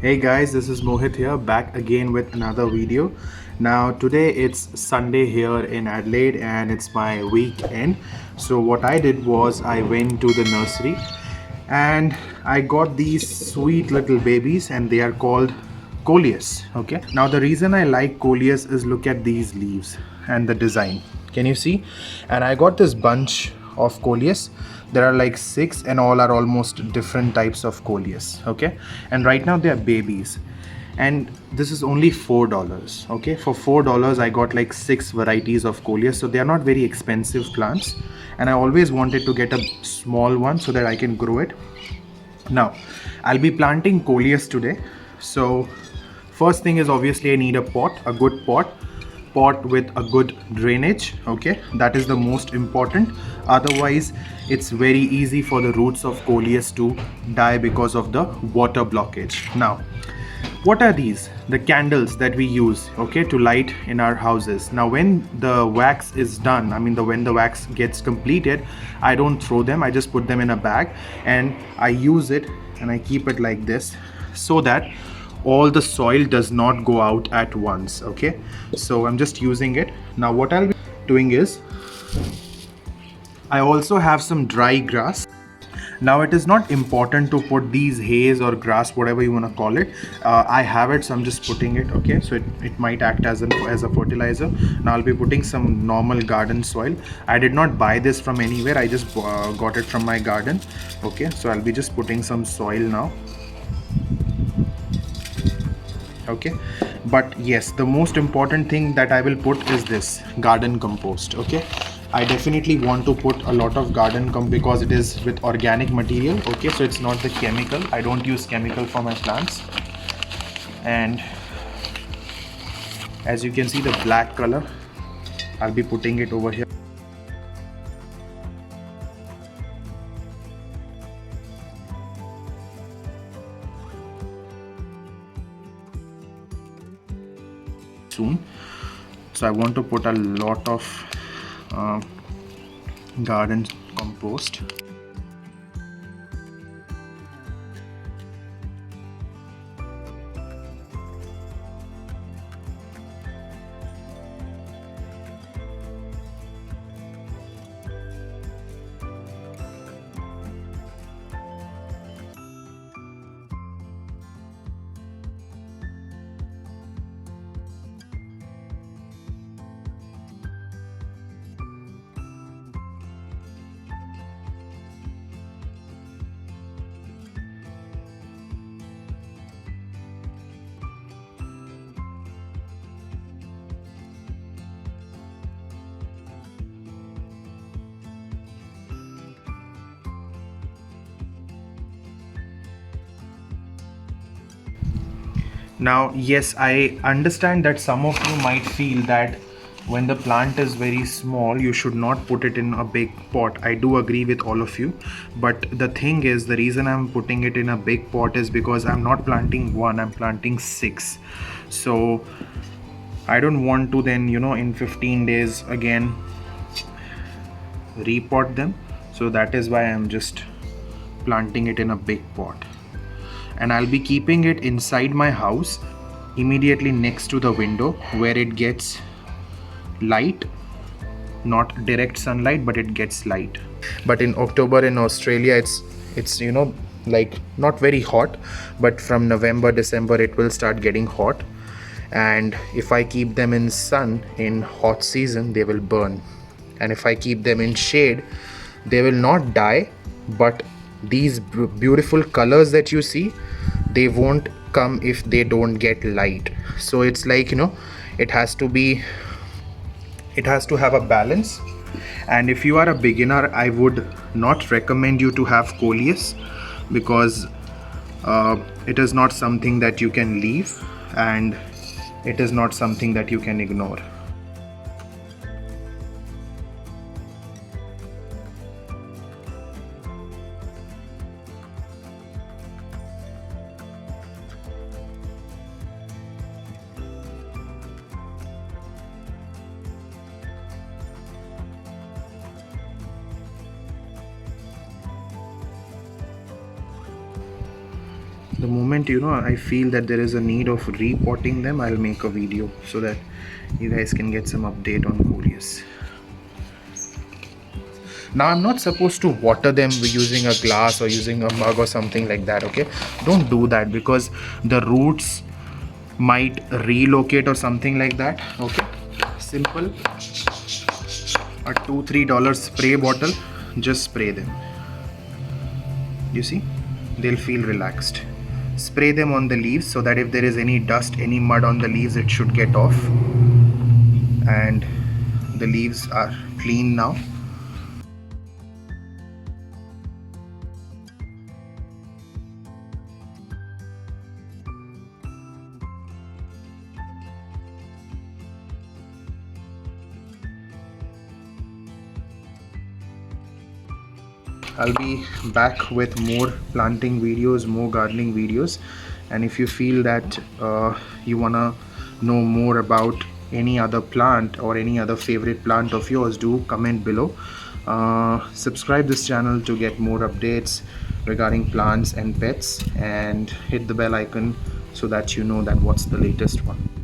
Hey guys, this is Mohit here, back again with another video. Now today it's Sunday here in Adelaide and it's my weekend. So what I did was I went to the nursery and I got these sweet little babies and they are called Coleus. Okay. Now the reason I like Coleus is look at these leaves and the design. Can you see? And I got this bunch of Coleus. There are like 6 and all are almost different types of Coleus. Okay. And right now they are babies. And this is only $4. Okay. For $4 I got like 6 varieties of Coleus. So they are not very expensive plants. And I always wanted to get a small one so that I can grow it. Now I'll be planting Coleus today. So first thing is obviously I need a pot, a good pot with a good drainage. Okay, that is the most important. Otherwise it's very easy for the roots of Coleus to die because of the water blockage. Now what are these? The candles that we use, okay, to light in our houses. Now when the wax is done, when the wax gets completed, I don't throw them, I just put them in a bag and I use it and I keep it like this so that all the soil does not go out at once. Okay, so I'm just using it. Now what I'll be doing is I also have some dry grass. Now it is not important to put these hays or grass, whatever you want to call it. I have it, so I'm just putting it. Okay, so it might act as a fertilizer. Now I'll be putting some normal garden soil. I did not buy this from anywhere, I just got it from my garden. Okay, so I'll be just putting some soil now. Okay, but yes, the most important thing that I will put is this garden compost. Okay, I definitely want to put a lot of garden compost because it is with organic material. Okay, so it's not the chemical. I don't use chemical for my plants. And as you can see, the black color, I'll be putting it over here. Soon, so I want to put a lot of garden compost. Now, yes, I understand that some of you might feel that when the plant is very small, you should not put it in a big pot. I do agree with all of you. But the thing is, the reason I'm putting it in a big pot is because I'm not planting one, I'm planting 6. So I don't want to then, in 15 days again repot them. So that is why I'm just planting it in a big pot. And I'll be keeping it inside my house, immediately next to the window where it gets light, not direct sunlight, but it gets light. But in October in Australia, it's like not very hot, but from November, December it will start getting hot. And if I keep them in sun in hot season, they will burn. And if I keep them in shade, they will not die, but these beautiful colors that you see, they won't come if they don't get light. So it's like, it has to have a balance. And if you are a beginner, I would not recommend you to have Coleus because it is not something that you can leave and it is not something that you can ignore. the moment I feel that there is a need of repotting them, I'll make a video so that you guys can get some update on Coleus. Now I'm not supposed to water them using a glass or using a mug or something like that, okay? Don't do that because the roots might relocate or something like that, okay? Simple, a $2-3 spray bottle, just spray them. You see, they'll feel relaxed. Spray them on the leaves so that if there is any dust, any mud on the leaves, it should get off. And the leaves are clean now. I'll be back with more planting videos, more gardening videos, and if you feel that you wanna know more about any other plant or any other favorite plant of yours, do comment below. Subscribe this channel to get more updates regarding plants and pets, and hit the bell icon so that you know that what's the latest one.